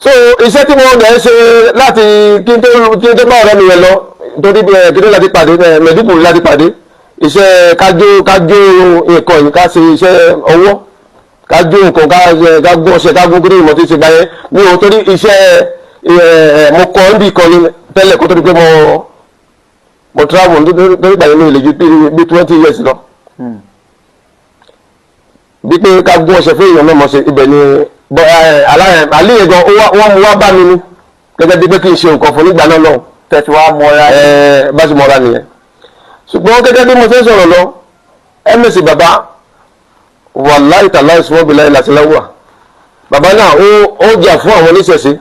so iṣẹ́ tí mo dẹ̀ ṣe láti kí n tó bá ọ̀rẹ́ mi yẹn lọ torí kíndé láti pàdé Maiduguri láti pàdé iṣẹ́ kájó nǹkan yìí ká ṣe iṣẹ́ ọwọ́ kájó nǹkan ká gún ọṣẹ ká gún kúrò ìmọ̀ tí ṣe báyẹn mi ò torí iṣẹ́ mo kọ́ níbi ìkọ́ni tẹ́lẹ̀ kó tó di pé mo travel nítorí ìgbà yẹn mi ò lè ju bí 20 years lọ bí pé ká gún ọṣẹ fún èèyàn náà mọ̀ ṣe ibẹ̀ ni àlẹ́ yẹn gan wọ́n mú wá bá mi ní gẹ́gẹ́ bí pé kí n ṣe nǹkan fún nígbà náà náà tẹ̀sí wa mọ́ra bá ṣe mọ́ra nìyẹn ṣùgbọ́n gẹ́gẹ́ bí mo ṣe ń sọ̀rọ̀ lọ ms bàbá wàláì tàláì sùnmọ́ bí láì láti láwùwà bàbá náà ó jà fún àwọn oníṣẹ̀ṣe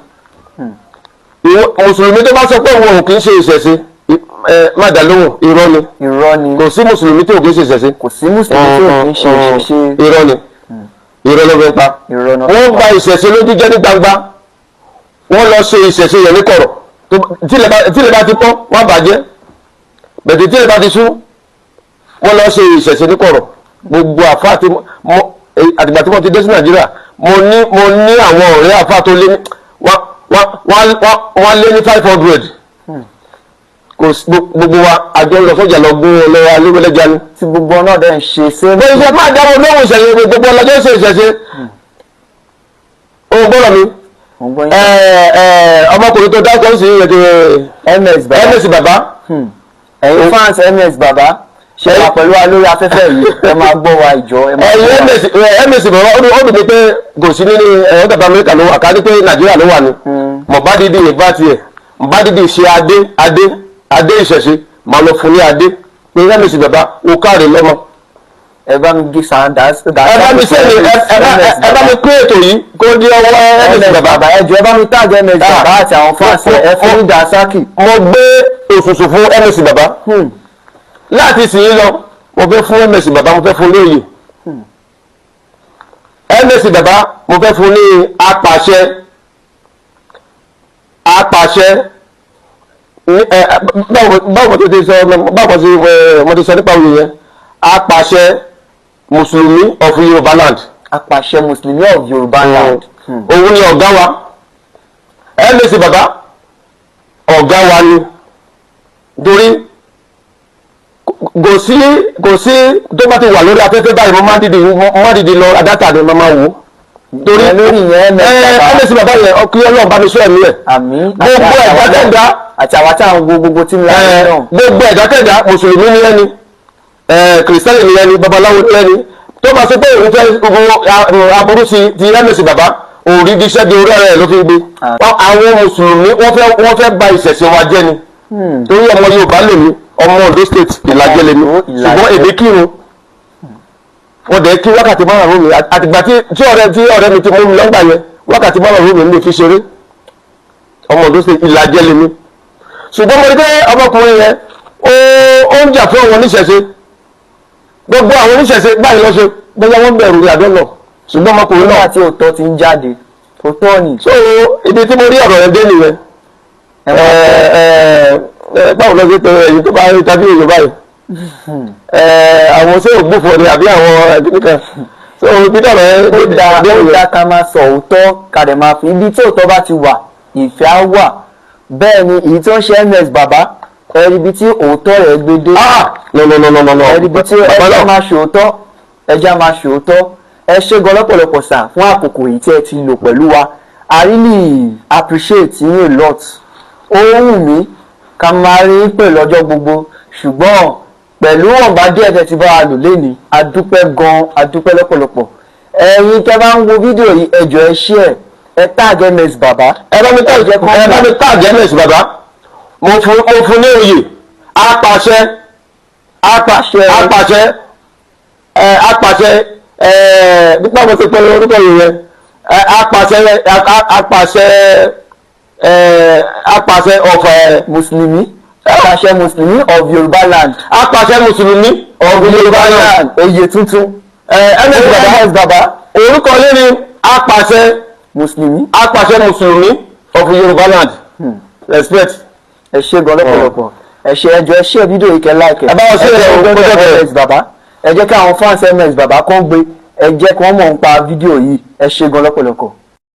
mùsùlùmí tó bá sọ pé òun kì í ṣe ìṣẹ̀ṣe má dá lóhùn irọ́ ni kò sí mùsùlùmí tó kì í ṣe ìṣẹ̀ṣe kò sí mùsùlùmí tó kì í ṣe ìṣẹ̀ṣe irọ́ ni irọ́ ló fẹ́ pa wọ́n gba ìṣẹ̀ṣe lójú jẹ́ ní gbangba wọ́n lọ ṣe ìṣẹ̀ṣe yẹn ní kọ̀rọ̀ tílẹ̀ bá ti pọ́n wọ́n bàjẹ́ bẹ̀tẹ̀ tílẹ̀ bá ti sú wọ́n lọ ṣe ìṣẹ̀ṣe ní kọ̀rọ̀ gbogbo àfáà àtìgbà tí wọ́n ti dé sí Nàìjíríà mo ní àwọn ọ̀rẹ́ àfáà tó lé wọ́n lé ní 500 gbogbo wa àjọ lọ sọ́jà lọ gún ọlọ́wọ́ alówólẹ́jà ni. tí gbogbo náà dẹ̀ ń ṣe sí. bó ṣe máa dáwọ́ lóhùn ìṣẹ̀ṣe gbogbo ọlọ́jọ́ ṣe ìṣẹ̀ṣe. o gbọ́dọ̀ mi ọmọkùnrin tó dákọ̀ sí ms bàbá. ẹ̀yin fans ms bàbá ṣe wà pẹ̀lú wa lórí afẹ́fẹ́ yìí ẹ máa gbọ́ wa ìjọ ẹ máa gbọ́ wa. ms bàbá ó dùn mí pé kò sí nínú ọ̀dọ̀ Amẹ́ríkà ló wà ká ní pé Nàìjíríà ló wà ní. mo bá dídì ìgbà tiẹ̀ mo bá dídì ṣe adé ìṣẹ̀ṣe máa lọ fún ní adé pé ms bàbá ó káre lọ́mọ. ẹ bá mi gé sàǹdà ẹ bá mi pé ètò yìí kó di ọwọ́ ms bàbá. ẹ jọ ẹ bá mi tàgé ms bàbá àti àwọn fáǹsì ẹ fún ní dasaki. mo gbé òṣùṣù fún ms bàbá láti sìn ín lọ mo fẹ́ fún ms bàbá mo fẹ́ fún ní òye ms bàbá mo fẹ́ fún ní apàṣẹ báwo tó ti sọ báwo tí mo ti sọ nípa òye yẹn apàṣẹ mùsùlùmí of Yorùbá land. apàṣẹ mùsùlùmí of Yorùbá land. òun ni ọ̀gá wa ms bàbá ọ̀gá wa ni torí kò sí tó bá ti wà lórí afẹ́fẹ́ báyìí mo máa dìde lọ adátà ni mo máa wò torí lórí yẹn ms bàbá yẹn ọkùnrin Ọlọ́run bá mi sọ ẹ̀mí ẹ̀ gbogbo ẹ̀dá tẹ̀dá àti àwọn táwọn gbogbo tí ń la ẹ̀ náà gbogbo ẹ̀dá tẹ̀dá mùsùlùmí ni ẹni kìrìsìtẹ́nì ni ẹni babaláwo ni ẹni tó bá sọ pé òun fẹ́ aburú ti ms bàbá òun rí iṣẹ́ di orí ẹ̀rẹ́ ló fi gbé àwọn mùsùlùmí wọ́n fẹ́ bà ìṣẹ̀ṣe wa jẹ́ ni torí ọmọ Yorùbá lè ní ọmọ Ondo State Ìlàjẹ lè ní ṣùgbọ́n èdè kírun wọ́n dẹ̀ kí wákàtí márùn-ún mi àtìgbà tí ọ̀rẹ́ mi ti mú mi lọ́gbà yẹn wákàtí márùn-ún mi lè fi ṣeré ọmọ Ondo State Ìlàjẹ lè ní ṣùgbọ́n mo rí pé ọmọkùnrin yẹn ó ń jà fún àwọn oníṣẹ̀ṣe gbogbo àwọn oníṣẹ̀ṣe báyìí lọ́sẹ̀ bóyá wọ́n bẹ̀rù ìyàdọ́ lọ ṣùgbọ́n ọmọkùnrin náà àti òótọ́ ti ń jáde òótọ́ ni. so ibi tí mo rí ọ̀rọ̀ yẹn dé nìyẹn báwo lọ sí pé ẹ̀yin tó bá rí tàbí èèyàn báyìí àwọn ṣé ògbófò ni àbí àwọn ẹbí kan so ibi tí ọ̀rọ̀ yẹn ó dá ká máa sọ òótọ́ ká dẹ̀ máa fi ibi tí òótọ́ bá ti wà ìfẹ́ á wà bẹ́ẹ̀ ni èyí tó ń ṣe ms bàbá ẹ̀ríbi tí òótọ́ rẹ̀ gbé dé ẹ̀ríbi tí ẹja máa ṣòótọ́ ẹ ṣé gan lọ́pọ̀lọpọ̀ sà fún àkókò yìí tí ẹ ti lò pẹ̀lú wa I really appreciate you a lot ó wù mí ká máa rí pè lọ́jọ́ gbogbo ṣùgbọ́n pẹ̀lú ọ̀nba díẹ̀ tẹ́ ti bá wa lò lénìí adúpẹ́ gan adúpẹ́ lọ́pọ̀lọpọ̀ ẹ̀yin tẹ́ bá ń wo fídíò yìí ẹ jọ̀ọ́ ẹ share ẹ tag ms bàbá ẹ bá mi tag ms bàbá mo fún ní oyè apàṣẹ nípa mo ti pẹ́ orúkọ yìí yẹn apàṣẹ of mùsùlùmí apàṣẹ mùsùlùmí of Yorùbá land apàṣẹ mùsùlùmí of Yorùbá land oyè tuntun ms bàbá orúkọ yìí ni apàṣẹ mùsùlùmí of Yorùbá land respect. ẹ ṣé gan lọ́pọ̀lọpọ̀ ẹ ṣé ẹjọ́ ẹ ṣé fídíò yìí kẹ́ láìkẹ́ ẹ bá wọn ṣe ẹ ms bàbá ẹ jẹ́ kí àwọn fans ms bàbá kan gbé ẹ jẹ́ kí wọ́n mọ̀ nípa fídíò yìí ẹ ṣé gan lọ́pọ̀lọpọ̀.